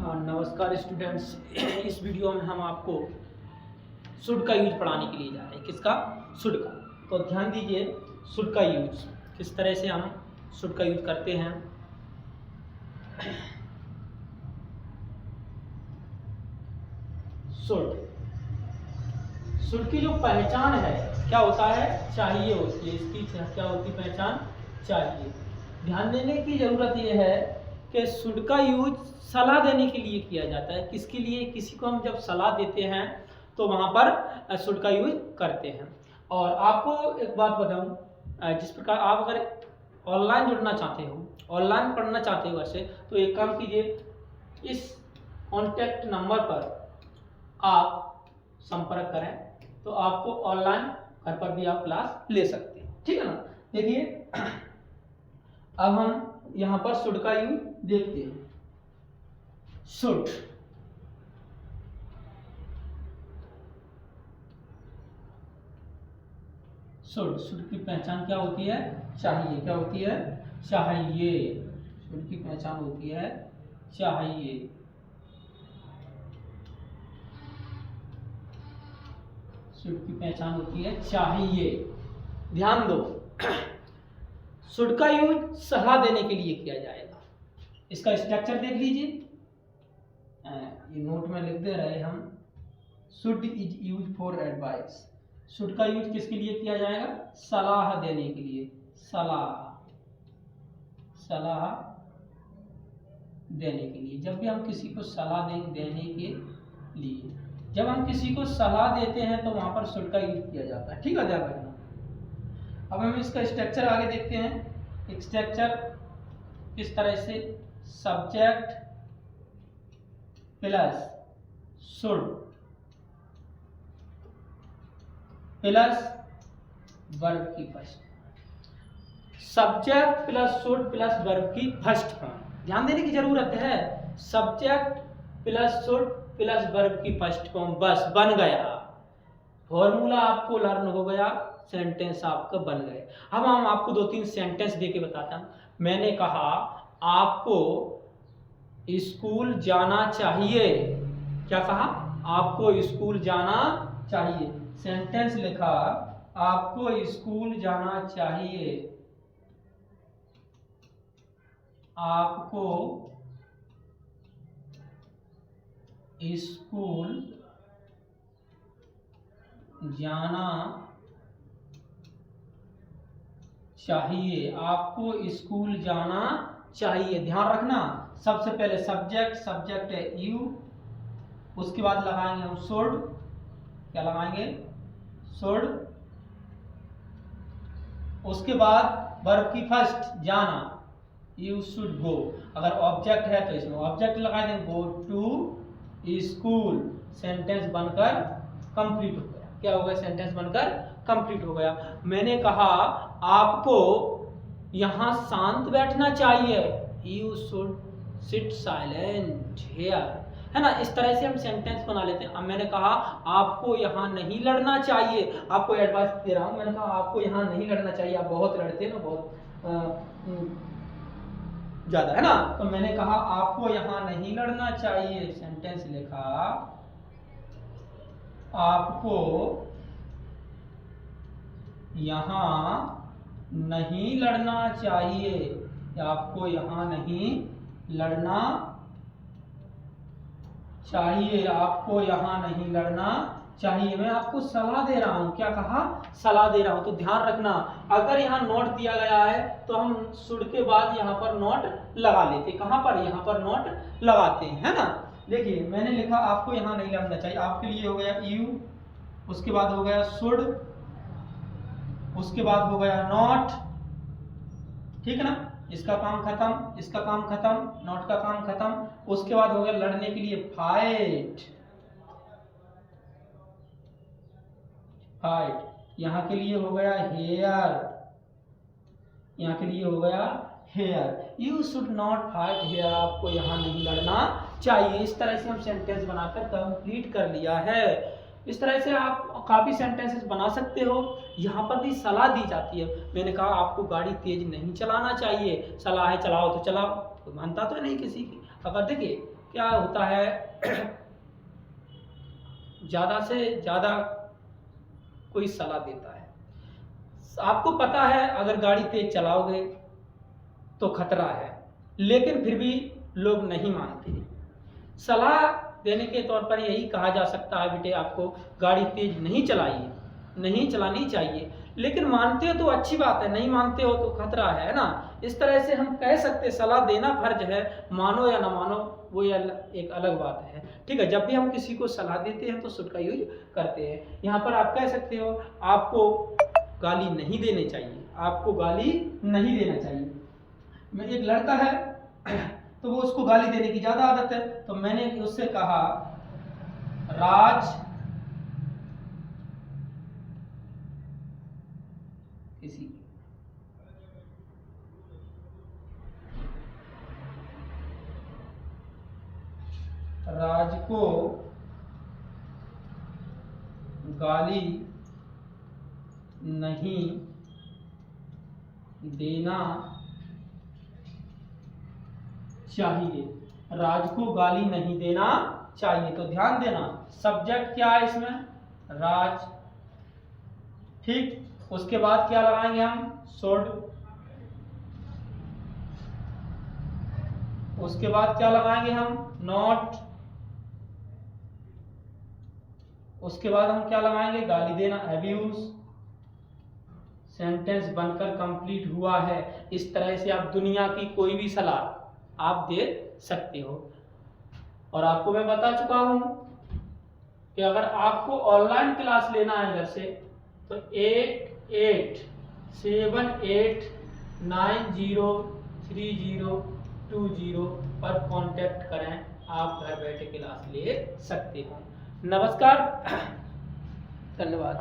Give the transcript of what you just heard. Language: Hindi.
हाँ, नमस्कार स्टूडेंट्स। इस वीडियो में हम आपको शुड का यूज पढ़ाने के लिए जा रहे हैं। किसका? शुड का। तो ध्यान दीजिए, शुड का यूज किस तरह से हम शुड का यूज करते हैं। शुड की जो पहचान है क्या होता है? चाहिए होती है। इसकी क्या होती है पहचान? चाहिए। ध्यान देने की जरूरत यह है कि शुड का यूज सलाह देने के लिए किया जाता है। किसके लिए? किसी को हम जब सलाह देते हैं तो वहां पर शुड का यूज करते हैं। और आपको एक बात बताऊं, जिस प्रकार आप अगर ऑनलाइन जुड़ना चाहते हो, ऑनलाइन पढ़ना चाहते हो वैसे, तो एक काम कीजिए, इस कॉन्टैक्ट नंबर पर आप संपर्क करें तो आपको ऑनलाइन घर पर भी आप क्लास ले सकते हैं। ठीक है ना। देखिए, अब हम यहां पर शुड का यूज देखते हैं। शुड शुड की पहचान क्या होती है? चाहिए। क्या होती है? चाहिए। शुड की पहचान होती है चाहिए। शुड की पहचान होती है चाहिए। ध्यान दो, शुड का यूज सलाह देने के लिए किया जाएगा। इसका स्ट्रक्चर देख लीजिए, ये नोट में लिख दे रहे हम। Should is use for advice. Should का यूज किसके लिए किया जाएगा? सलाह देने के लिए। सलाह देने के लिए। जब भी हम किसी को सलाह देने के लिए, जब हम किसी को सलाह देते हैं तो वहां पर शुड का यूज किया जाता है। ठीक है, ध्यान रखना। अब हम इसका स्ट्रक्चर आगे देखते हैं। स्ट्रक्चर किस तरह से? Subject plus should plus verb की first. Subject plus should plus verb की फर्स्ट फॉर्म। ध्यान देने की जरूरत है। Subject plus should plus verb की फर्स्ट फॉर्म, बस बन गया। फॉर्मूला आपको लर्न हो गया, सेंटेंस आपका बन गए। अब हम आपको 2-3 सेंटेंस देके बताता हूं। मैंने कहा आपको स्कूल जाना चाहिए। क्या कहा? आपको स्कूल जाना चाहिए। सेंटेंस लिखा, आपको स्कूल जाना चाहिए। आपको स्कूल जाना चाहिए। आपको स्कूल जाना चाहिए। ध्यान रखना, सबसे पहले सब्जेक्ट है यू, उसके बाद लगाएंगे हम शुड। क्या लगाएंगे? शुड। उसके बाद वर्ब की फर्स्ट जाना, यू शुड गो। अगर ऑब्जेक्ट है तो इसमें ऑब्जेक्ट लगा देंगे, गो टू स्कूल। सेंटेंस बनकर कंप्लीट हो गया। क्या हो गया? सेंटेंस बनकर कंप्लीट हो गया। मैंने कहा आपको यहां शांत बैठना चाहिए। You should seat silent here. है ना। इस तरह से हम सेंटेंस बना लेते हैं। अब मैंने कहा आपको यहाँ नहीं लड़ना चाहिए। आपको एडवाइस दे रहा हूं। मैंने कहा आपको यहाँ नहीं लड़ना चाहिए, आप बहुत लड़ते हैं ना, बहुत ज्यादा, है ना। तो मैंने कहा आपको यहाँ नहीं लड़ना चाहिए। सेंटेंस लिखा, आपको यहाँ नहीं लड़ना चाहिए। आपको यहाँ नहीं लड़ना चाहिए। आपको यहाँ नहीं लड़ना चाहिए। मैं आपको सलाह दे रहा हूं। क्या कहा? सलाह दे रहा हूं। तो ध्यान रखना, अगर यहाँ नोट दिया गया है तो हम शुड के बाद यहाँ पर नोट लगा लेते। कहां पर? यहाँ पर नोट लगाते हैं, है ना। देखिए, मैंने लिखा आपको यहाँ नहीं लड़ना चाहिए। आपके लिए हो गया यू, उसके बाद हो गया शुड, उसके बाद हो गया नॉट। ठीक है ना। इसका काम खत्म, इसका काम खत्म, नॉट का काम खत्म। उसके बाद हो गया लड़ने के लिए फाइट। यहां के लिए हो गया हेयर। यहां के लिए हो गया here. You should not fight here. आपको यहां नहीं लड़ना चाहिए। इस तरह से हम सेंटेंस बनाकर कंप्लीट कर लिया है। इस तरह से आप काफी सेंटेंसेस बना सकते हो। यहाँ पर भी सलाह दी जाती है। मैंने कहा आपको गाड़ी तेज नहीं चलाना चाहिए। सलाह है चलाओ तो चलाओ, कोई मानता तो नहीं किसी की। अगर देखिए क्या होता है, ज़्यादा से ज़्यादा कोई सलाह देता है। आपको पता है अगर गाड़ी तेज चलाओगे तो खतरा है, लेकिन फिर भी लोग नहीं मानते। सलाह देने के तौर पर यही कहा जा सकता है, बेटे आपको गाड़ी तेज नहीं चलानी चाहिए, लेकिन मानते हो तो अच्छी बात है, नहीं मानते हो तो खतरा है ना। इस तरह से हम कह सकते, सलाह देना फर्ज है, मानो या ना मानो वो एक अलग बात है। ठीक है, जब भी हम किसी को सलाह देते हैं तो शुड का यूज करते हैं। यहाँ पर आप कह सकते हो आपको गाली नहीं देनी चाहिए, आपको गाली नहीं देना चाहिए। मैं एक लड़का है तो वो उसको गाली देने की ज्यादा आदत है, तो मैंने उससे कहा राज किसी राज को गाली नहीं देना चाहिए, राज को गाली नहीं देना चाहिए। तो ध्यान देना सब्जेक्ट क्या है इसमें, राज। ठीक, उसके बाद क्या लगाएंगे हम, शुड। उसके बाद क्या लगाएंगे हम, नॉट। उसके बाद हम क्या लगाएंगे, गाली देना, अब्यूज। सेंटेंस बनकर कंप्लीट हुआ है। इस तरह से आप दुनिया की कोई भी सलाह आप दे सकते हो। और आपको मैं बता चुका हूं कि अगर आपको ऑनलाइन क्लास लेना है घर से तो 8878903020 पर कांटेक्ट करें, आप घर बैठे क्लास ले सकते हो। नमस्कार, धन्यवाद।